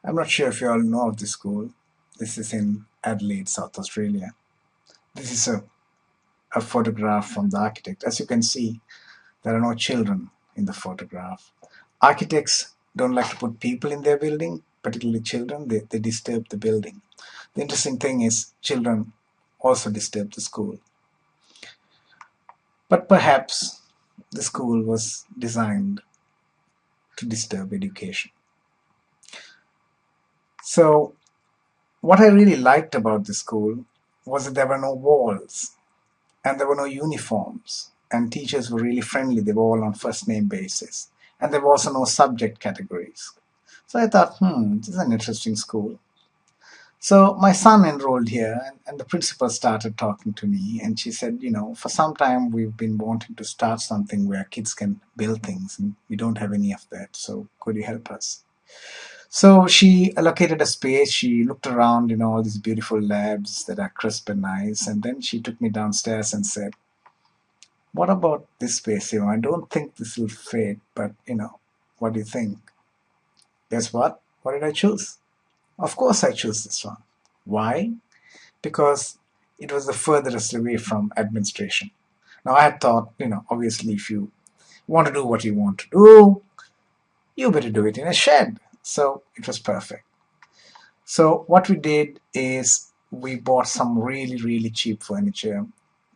I'm not sure if you all know of this school. This is in Adelaide, South Australia. This is a photograph from the architect. As you can see, there are no children in the photograph. Architects don't like to put people in their building, particularly children. They disturb the building. The interesting thing is children also disturb the school. But perhaps the school was designed to disturb education. So what I really liked about the school was that there were no walls and there were no uniforms, and teachers were really friendly. They were all on first name basis, and there were also no subject categories. So I thought, this is an interesting school. So my son enrolled here, and the principal started talking to me, and she said, for some time we've been wanting to start something where kids can build things, and we don't have any of that. So could you help us? So she allocated a space. She looked around, all these beautiful labs that are crisp and nice, and then she took me downstairs and said, what about this space? I don't think this will fit, but what do you think? Guess what? What did I choose? Of course I chose this one. Why? Because it was the furthest away from administration. Now I had thought, obviously if you want to do what you want to do, you better do it in a shed. So it was perfect. So what we did is we bought some really, really cheap furniture,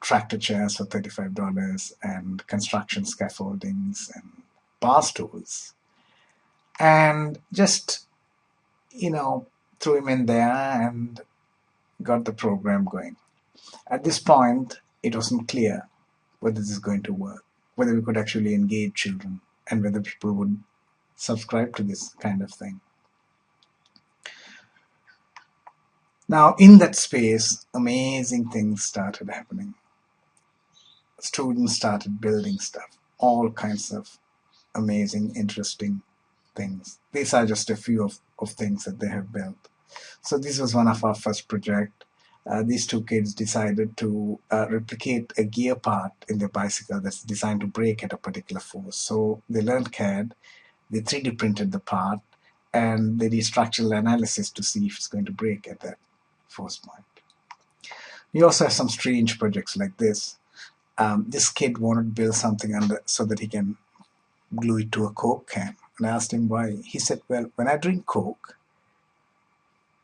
tractor chairs for $35 and construction scaffoldings and bar stools, and just, you know, threw him in there and got the program going. At this point, it wasn't clear whether this is going to work, whether we could actually engage children, and whether people would subscribe to this kind of thing. Now, in that space, amazing things started happening. Students started building stuff, all kinds of amazing, interesting things. These are just a few of things that they have built. So this was one of our first project. These two kids decided to replicate a gear part in their bicycle that's designed to brake at a particular force. So they learned CAD, they 3D printed the part, and they did structural analysis to see if it's going to brake at that force point. We also have some strange projects like this. This kid wanted to build something so that he can glue it to a Coke can. And I asked him why. He said, well, when I drink Coke,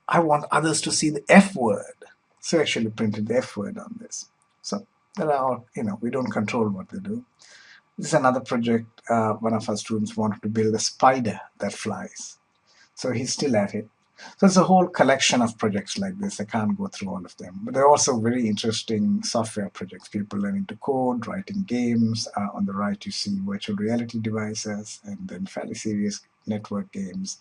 I want others to see the F word. So I actually printed the F word on this. So there are all, we don't control what they do. This is another project. One of our students wanted to build a spider that flies. So he's still at it. So it's a whole collection of projects like this. I can't go through all of them. But there are also very interesting software projects. People learning to code, writing games. On the right, you see virtual reality devices, and then fairly serious network games.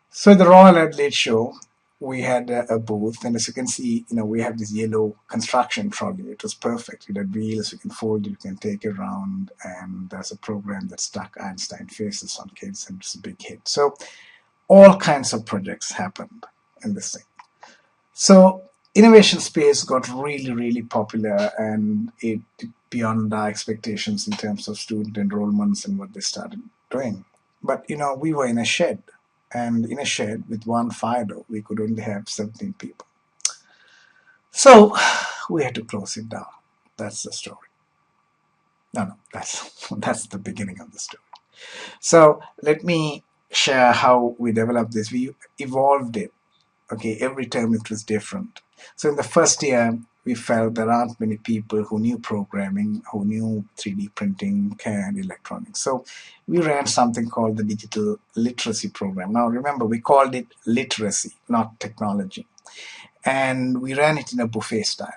So at the Royal Adelaide show, we had a booth, and as you can see, we have this yellow construction trolley. It was perfect. It had wheels, you can fold it, you can take it around, and there's a program that stuck Einstein faces on kids, and it's a big hit. So all kinds of projects happened in this thing. So innovation space got really, really popular, and it beyond our expectations in terms of student enrollments and what they started doing. But we were in a shed, and in a shed with one fire door, we could only have 17 people. So we had to close it down. That's the story. No, that's the beginning of the story. So let me share how we developed this. We evolved it. Okay, every term it was different. So in the first year, we felt there aren't many people who knew programming, who knew 3D printing, CAD, electronics. So we ran something called the Digital Literacy Program. Now remember, we called it literacy, not technology. And we ran it in a buffet style.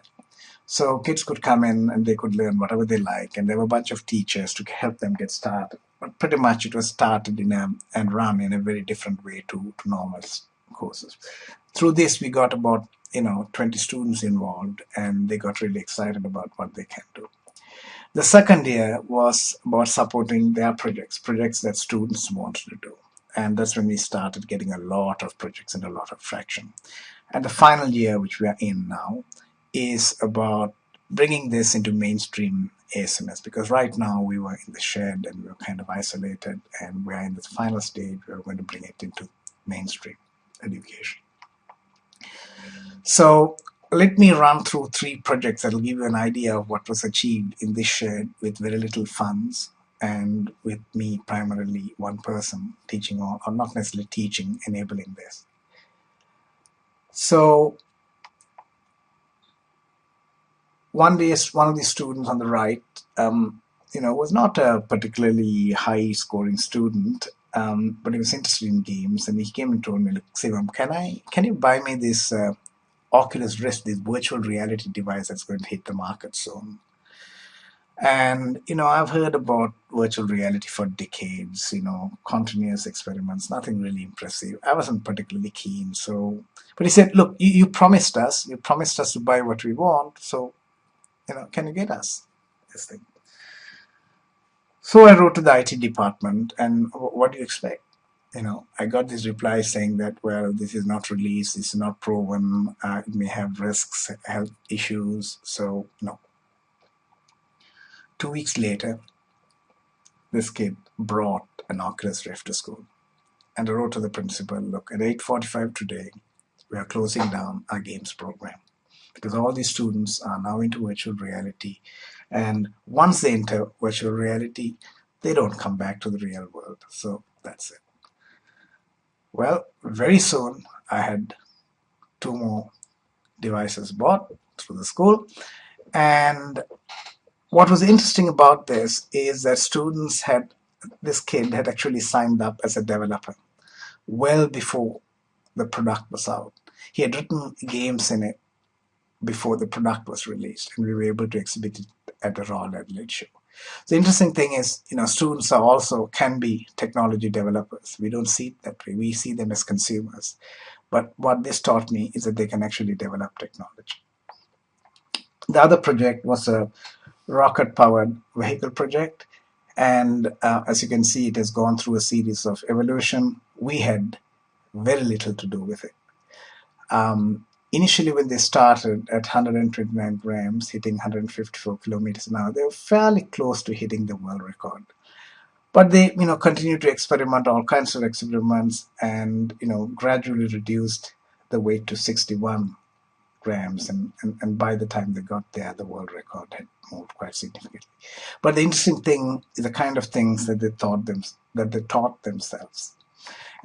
So kids could come in and they could learn whatever they like, and there were a bunch of teachers to help them get started. But pretty much it was started and run in a very different way to normal courses. Through this, we got about 20 students involved, and they got really excited about what they can do. The second year was about supporting their projects that students wanted to do. And that's when we started getting a lot of projects and a lot of traction. And the final year, which we are in now, is about bringing this into mainstream ASMS, because right now we were in the shed and we were kind of isolated, and we are in the final stage. We're going to bring it into mainstream education. So let me run through three projects that will give you an idea of what was achieved in this shed with very little funds and with me primarily one person teaching or not necessarily teaching, enabling this. So one day, one of the students on the right, was not a particularly high-scoring student, but he was interested in games, and he came and told me, "Look, Sivam, can you buy me this Oculus Rift, this virtual reality device that's going to hit the market soon?" And I've heard about virtual reality for decades. Continuous experiments, nothing really impressive. I wasn't particularly keen, so. But he said, "Look, you promised us to buy what we want, so." Can you get us this thing? So I wrote to the IT department, and what do you expect? I got this reply saying that, well, this is not released, it's not proven, it may have risks, health issues, so no. 2 weeks later, this kid brought an Oculus Rift to school, and I wrote to the principal, look, at 8:45 today, we are closing down our games program because all these students are now into virtual reality. And once they enter virtual reality, they don't come back to the real world. So that's it. Well, very soon I had two more devices bought through the school. And what was interesting about this is that this kid had actually signed up as a developer well before the product was out. He had written games in it before the product was released, and we were able to exhibit it at the Royal Adelaide show. The interesting thing is, students can be technology developers. We don't see it that way. We see them as consumers. But what this taught me is that they can actually develop technology. The other project was a rocket-powered vehicle project, and as you can see, it has gone through a series of evolution. We had very little to do with it. Initially, when they started at 129 grams, hitting 154 kilometers an hour, they were fairly close to hitting the world record. But they, continued to experiment, all kinds of experiments, and, gradually reduced the weight to 61 grams. And by the time they got there, the world record had moved quite significantly. But the interesting thing is the kind of things that they taught themselves,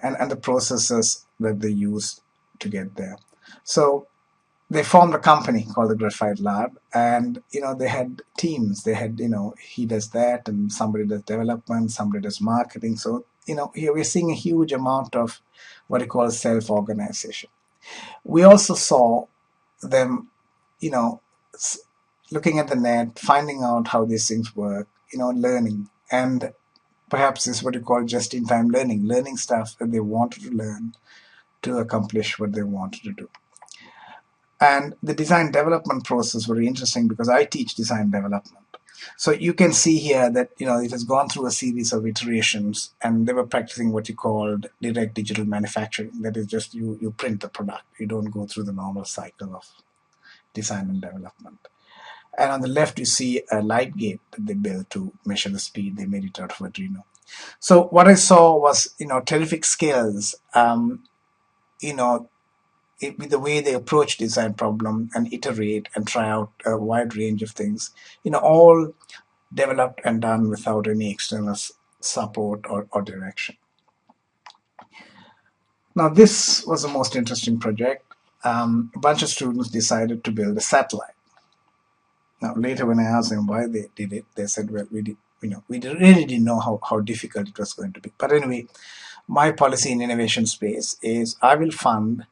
and the processes that they used to get there. So they formed a company called the Graphite Lab, and they had teams. They had he does that, and somebody does development, somebody does marketing. So here we're seeing a huge amount of what you call self-organization. We also saw them, looking at the net, finding out how these things work, learning, and perhaps this is what you call just-in-time learning stuff that they wanted to learn to accomplish what they wanted to do. And the design development process very interesting because I teach design development. So you can see here that it has gone through a series of iterations, and they were practicing what you called direct digital manufacturing. That is just you print the product. You don't go through the normal cycle of design and development. And on the left, you see a light gate that they built to measure the speed. They made it out of Arduino. So what I saw was terrific skills. With the way they approach design problem and iterate and try out a wide range of things, all developed and done without any external support or direction. Now, this was the most interesting project. A bunch of students decided to build a satellite. Now, later when I asked them why they did it, they said, well, we really didn't know how difficult it was going to be. But anyway, my policy in innovation space is I will fund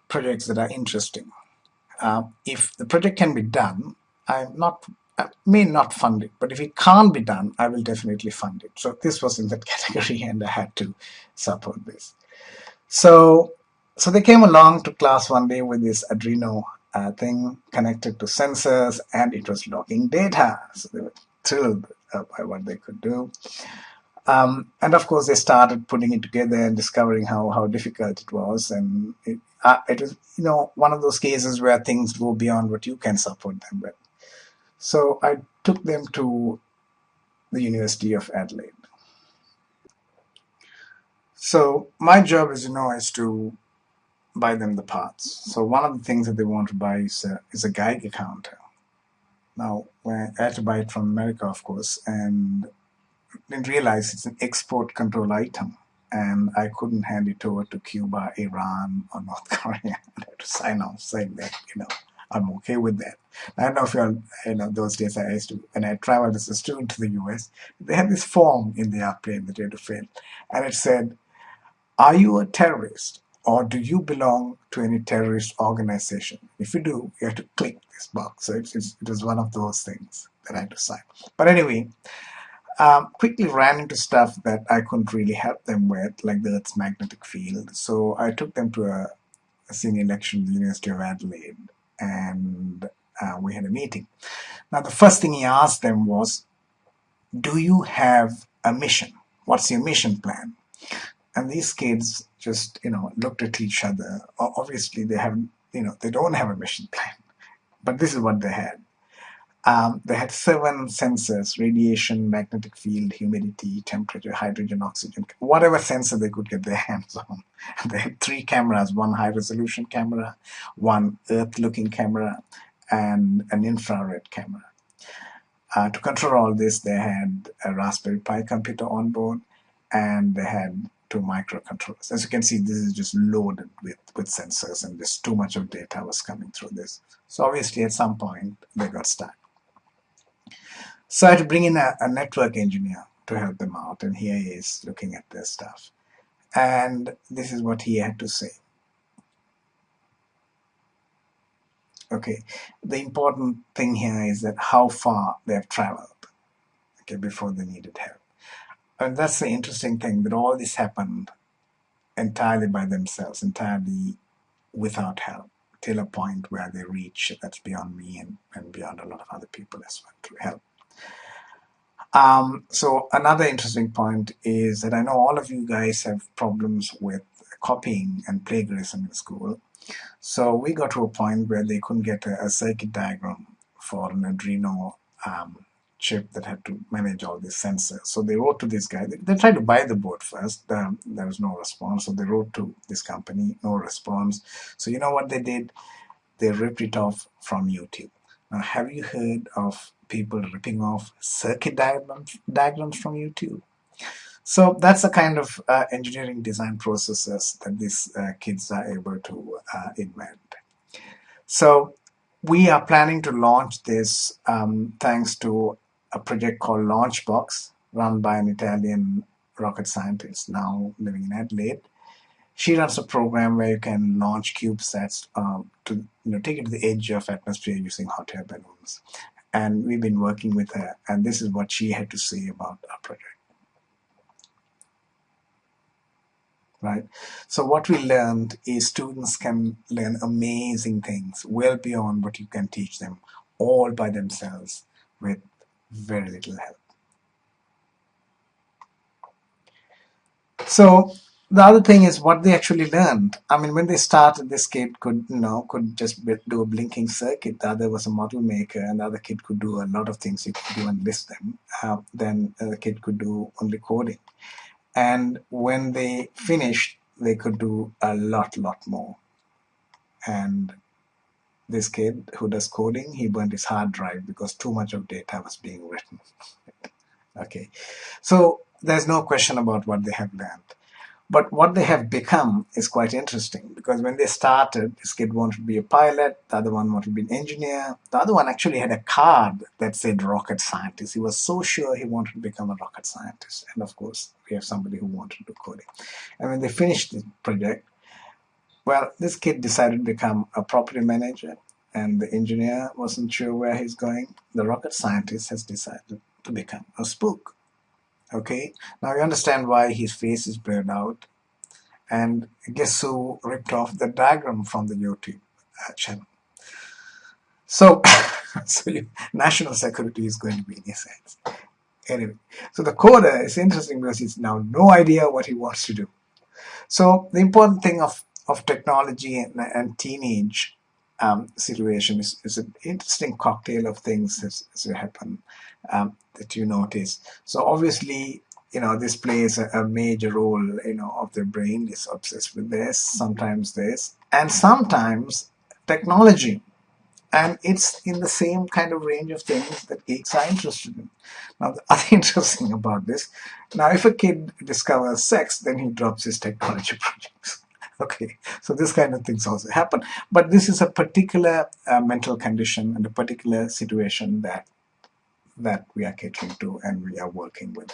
projects that are interesting. If the project can be done, I may not fund it, but if it can't be done, I will definitely fund it. So this was in that category, and I had to support this. So they came along to class one day with this Arduino thing connected to sensors, and it was logging data. So they were thrilled by what they could do. And of course, they started putting it together and discovering how difficult it was. And it was, one of those cases where things go beyond what you can support them with. So I took them to the University of Adelaide. So my job, as you know, is to buy them the parts. So one of the things that they want to buy is a Geiger counter. Now, when I had to buy it from America, of course, and didn't realize it's an export control item, and I couldn't hand it over to Cuba, Iran, or North Korea. I had to sign off saying that I'm okay with that. I don't know if those days I used to, when I traveled as a student to the US, they had this form in the airplane that you had to fill, and it said, "Are you a terrorist?" Or do you belong to any terrorist organization? If you do, you have to click this box. So it was one of those things that I had to sign. But anyway, quickly ran into stuff that I couldn't really help them with, like the Earth's magnetic field. So I took them to a senior lecture at the University of Adelaide, and we had a meeting. Now, the first thing he asked them was, "Do you have a mission? What's your mission plan?" And these kids just, looked at each other. Obviously, they haven't, they don't have a mission plan, but this is what they had. They had 7 sensors: radiation, magnetic field, humidity, temperature, hydrogen, oxygen, whatever sensor they could get their hands on. They had 3 cameras: one high resolution camera, one earth looking camera, and an infrared camera. To control all this, they had a Raspberry Pi computer on board, and they had 2 microcontrollers. As you can see, this is just loaded with sensors, and just too much of data was coming through this. So obviously, at some point, they got stuck. So I had to bring in a network engineer to help them out, and here he is looking at this stuff. And this is what he had to say. Okay, the important thing here is that how far they have traveled, okay, before they needed help. And that's the interesting thing, that all this happened entirely by themselves, entirely without help, till a point where they reach that's beyond me and beyond a lot of other people as well to help. So another interesting point is that I know all of you guys have problems with copying and plagiarism in school. So we got to a point where they couldn't get a circuit diagram for an Arduino chip that had to manage all these sensors. So they wrote to this guy. They tried to buy the board first. There was no response. So they wrote to this company, no response. So you know what they did? They ripped it off from YouTube. Now, have you heard of people ripping off circuit diagrams from YouTube? So that's the kind of engineering design processes that these kids are able to invent. So we are planning to launch this thanks to a project called Launchbox, run by an Italian rocket scientist now living in Adelaide. She runs a program where you can launch CubeSats to take it to the edge of atmosphere using hot air balloons. And we've been working with her, and this is what she had to say about our project. Right. So what we learned is students can learn amazing things well beyond what you can teach them, all by themselves with very little help. So the other thing is what they actually learned. I mean, when they started, this kid could just do a blinking circuit. The other was a model maker, and the other kid could do a lot of things. He could do and list them. Then the kid could do only coding. And when they finished, they could do a lot more. And this kid who does coding, he burned his hard drive because too much of data was being written. Okay, so there's no question about what they have learned. But what they have become is quite interesting, because when they started, this kid wanted to be a pilot, the other one wanted to be an engineer, the other one actually had a card that said rocket scientist. He was so sure he wanted to become a rocket scientist. And of course, we have somebody who wanted to do coding. And when they finished the project, well, this kid decided to become a property manager, and the engineer wasn't sure where he's going. The rocket scientist has decided to become a spook. Okay, now you understand why his face is blurred out. And guess who ripped off the diagram from the YouTube channel? So, national security is going to be in his hands. Anyway, so the coder is interesting because he's now no idea what he wants to do. So the important thing of technology and teenage situation is an interesting cocktail of things that happen that you notice. So obviously, this plays a major role, of their brain is obsessed with this, and sometimes technology. And it's in the same kind of range of things that geeks are interested in. Now, the other interesting about this, now if a kid discovers sex, then he drops his technology projects. Okay, so this kind of things also happen. But this is a particular mental condition and a particular situation that we are catering to and we are working with.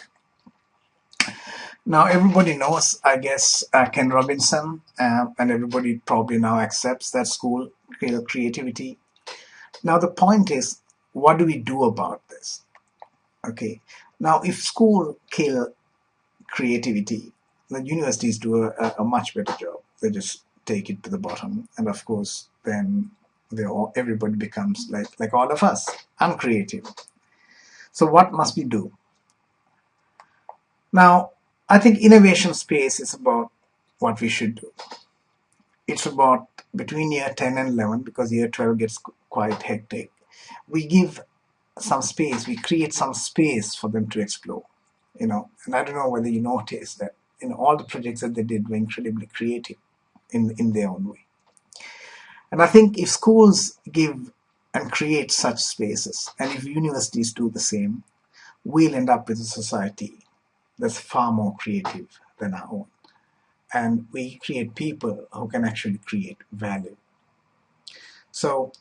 Now, everybody knows, I guess, Ken Robinson, and everybody probably now accepts that school creativity. Now, the point is, what do we do about this? Okay. Now, if school kill creativity, the universities do a much better job. They just take it to the bottom, and of course, then everybody becomes like all of us, uncreative. So, what must we do? Now, I think innovation space is about what we should do. It's about between year 10 and 11, because year 12 gets quite hectic. We give some space, we create some space for them to explore, and I don't know whether you noticed that, all the projects that they did were incredibly creative in their own way. And I think if schools give and create such spaces, and if universities do the same, we'll end up with a society that's far more creative than our own. And we create people who can actually create value. So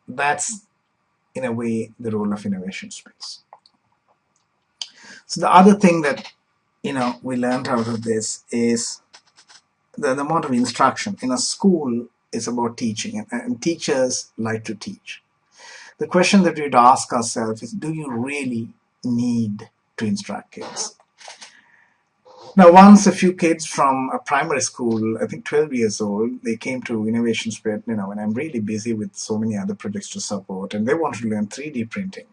that's, in a way, the role of innovation space. So the other thing that we learned out of this is the amount of instruction in a school is about teaching, and teachers like to teach. The question that we'd ask ourselves is, do you really need to instruct kids? Now, once a few kids from a primary school, I think 12 years old, they came to Innovation Spirit, and I'm really busy with so many other projects to support, and they wanted to learn 3D printing.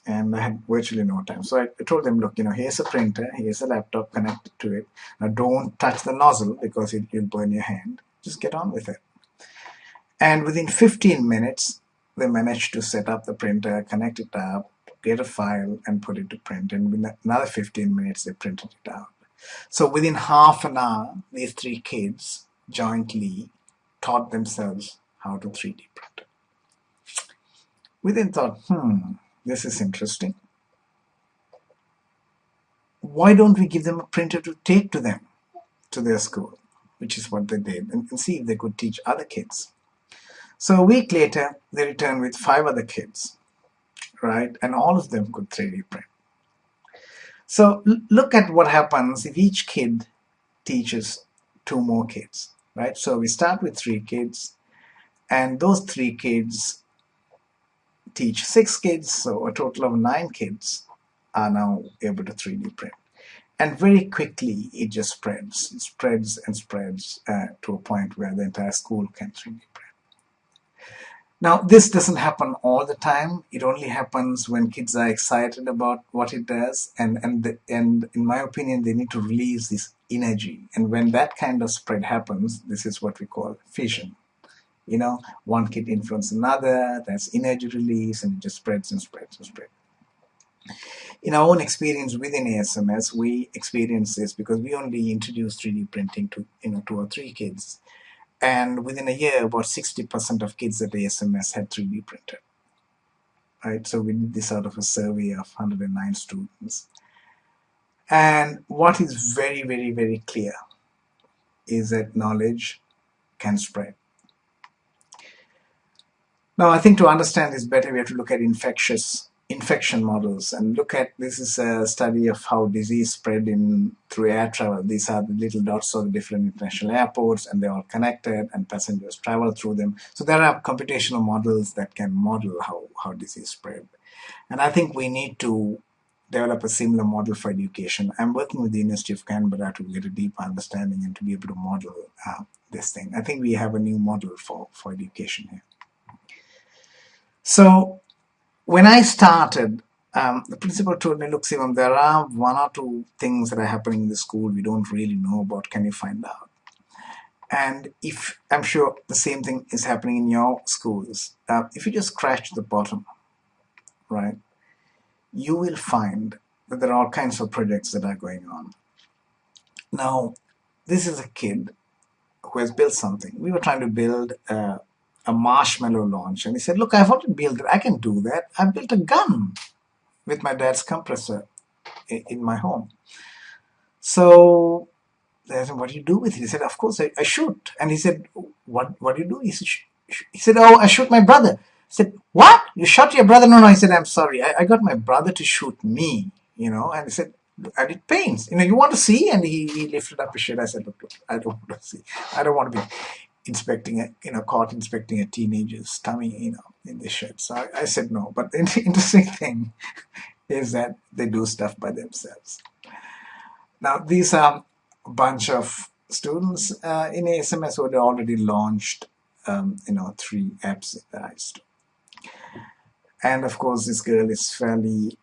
And I had virtually no time. So I told them, look, here's a printer, here's a laptop connected to it. Now, don't touch the nozzle because you'll burn your hand. Just get on with it. And within 15 minutes, they managed to set up the printer, connect it up, get a file, and put it to print. And within another 15 minutes, they printed it out. So within half an hour, these 3 kids jointly taught themselves how to 3D print. We then thought, this is interesting. Why don't we give them a printer to take to them, to their school, which is what they did, and see if they could teach other kids. So a week later, they returned with 5 other kids, right? And all of them could 3D print. So look at what happens if each kid teaches 2 more kids, right? So we start with 3 kids, and those 3 kids teach 6 kids, so a total of 9 kids are now able to 3D print. And very quickly, it just spreads. It spreads and spreads to a point where the entire school can 3D print. Now, this doesn't happen all the time. It only happens when kids are excited about what it does. And in my opinion, they need to release this energy. And when that kind of spread happens, this is what we call fission. One kid influences another, that's energy release, and it just spreads and spreads and spreads. In our own experience within ASMS, we experience this because we only introduced 3D printing to 2 or 3 kids. And within a year, about 60% of kids at ASMS had 3D printed. Right? So we did this out of a survey of 109 students. And what is very, very, very clear is that knowledge can spread. Now, I think to understand this better, we have to look at infection models and look at, this is a study of how disease spread through air travel. These are the little dots of the different international airports, and they're all connected, and passengers travel through them. So there are computational models that can model how disease spread. And I think we need to develop a similar model for education. I'm working with the University of Canberra to get a deeper understanding and to be able to model this thing. I think we have a new model for education here. So when I started, the principal told me, look, Sivam, there are 1 or 2 things that are happening in the school we don't really know about. Can you find out? And if I'm sure the same thing is happening in your schools, if you just scratch the bottom, right, you will find but there are all kinds of projects that are going on. Now, this is a kid who has built something. We were trying to build a marshmallow launch, and he said, "Look, I've already built it. I can do that. I built a gun with my dad's compressor in my home." So I said, "What do you do with it?" He said, "Of course, I shoot." And he said, "What do you do?" He said, "Oh, I shoot my brother." I said, "What? You shot your brother?" "No, no." He said, "I'm sorry. I got my brother to shoot me, you know." And he said, "And it pains. You know, you want to see?" And he lifted up his shirt. I said, "Look, I don't want to see. I don't want to be caught inspecting a teenager's tummy, in the shirt." So I said no. But the interesting thing is that they do stuff by themselves. Now, these are a bunch of students in ASMS who had already launched, 3 apps in the iStore. And of course, this girl is fairly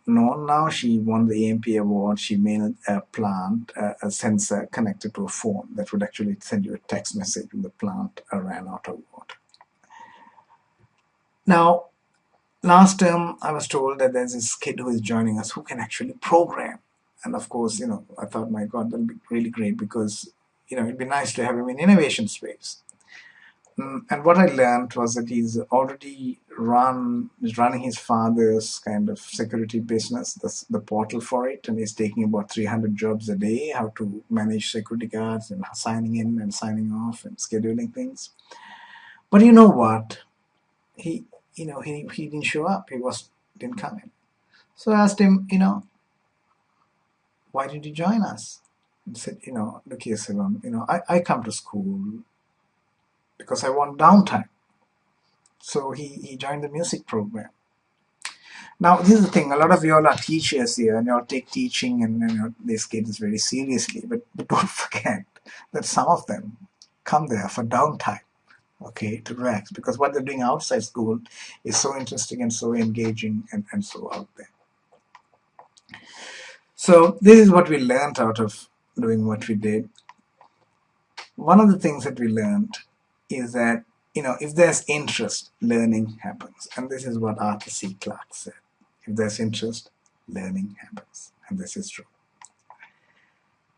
known now. She won the AMP award. She made a plant, a sensor connected to a phone that would actually send you a text message when the plant ran out of water. Now, last term, I was told that there's this kid who is joining us who can actually program. And of course, I thought, my God, that'll be really great because, it'd be nice to have him in innovation space. And what I learned was that he's already running his father's kind of security business, the portal for it, and he's taking about 300 jobs a day, how to manage security guards and signing in and signing off and scheduling things. But you know what? He didn't show up. Didn't come in. So I asked him, "Why did you join us?" He said, "Look here, Sivam, I come to school because I want downtime." So he joined the music program. Now, this is the thing. A lot of you all are teachers here, and you all take teaching and these kids very seriously. But don't forget that some of them come there for downtime, okay, to relax, because what they're doing outside school is so interesting and so engaging and so out there. So this is what we learned out of doing what we did. One of the things that we learned is that, if there's interest, learning happens. And this is what Arthur C. Clarke said. If there's interest, learning happens. And this is true.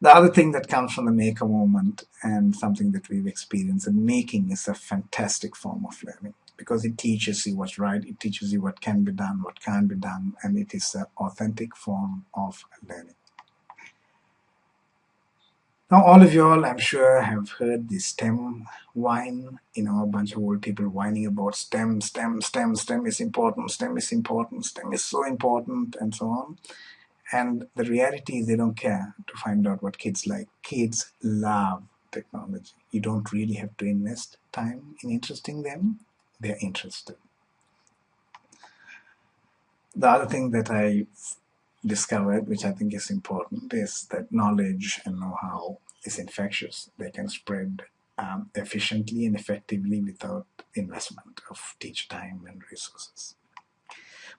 The other thing that comes from the maker movement and something that we've experienced, and making is a fantastic form of learning because it teaches you what's right, it teaches you what can be done, what can't be done, and it is an authentic form of learning. Now, all of you all, I'm sure, have heard the STEM whine, a bunch of old people whining about STEM is important, STEM is important, STEM is so important, and so on. And the reality is they don't care to find out what kids like. Kids love technology. You don't really have to invest time in interesting them. They're interested. The other thing that I discovered, which I think is important, is that knowledge and know-how is infectious. They can spread efficiently and effectively without investment of teacher time and resources.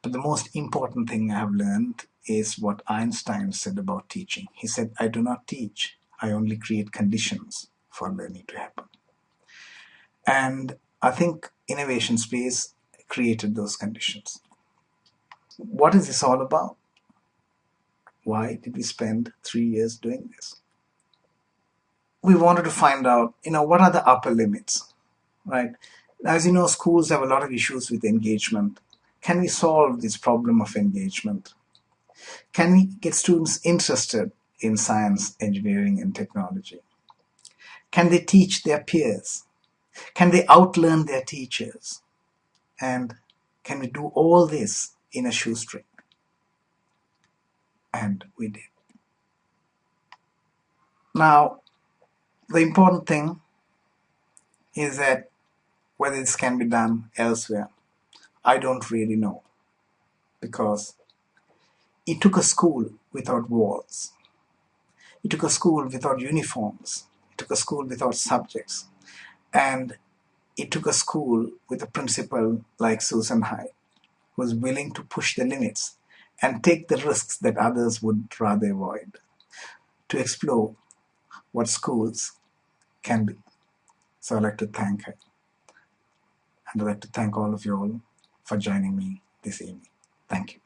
But the most important thing I have learned is what Einstein said about teaching. He said, "I do not teach, I only create conditions for learning to happen." And I think innovation space created those conditions. What is this all about? Why did we spend 3 years doing this? We wanted to find out, what are the upper limits, right? As you know, schools have a lot of issues with engagement. Can we solve this problem of engagement? Can we get students interested in science, engineering, and technology? Can they teach their peers? Can they outlearn their teachers? And can we do all this in a shoestring? And we did. Now, the important thing is that whether this can be done elsewhere, I don't really know, because it took a school without walls. It took a school without uniforms. It took a school without subjects. And it took a school with a principal like Susan Hyde, who was willing to push the limits and take the risks that others would rather avoid, to explore what schools can be. So I'd like to thank her. And I'd like to thank all of you all for joining me this evening. Thank you.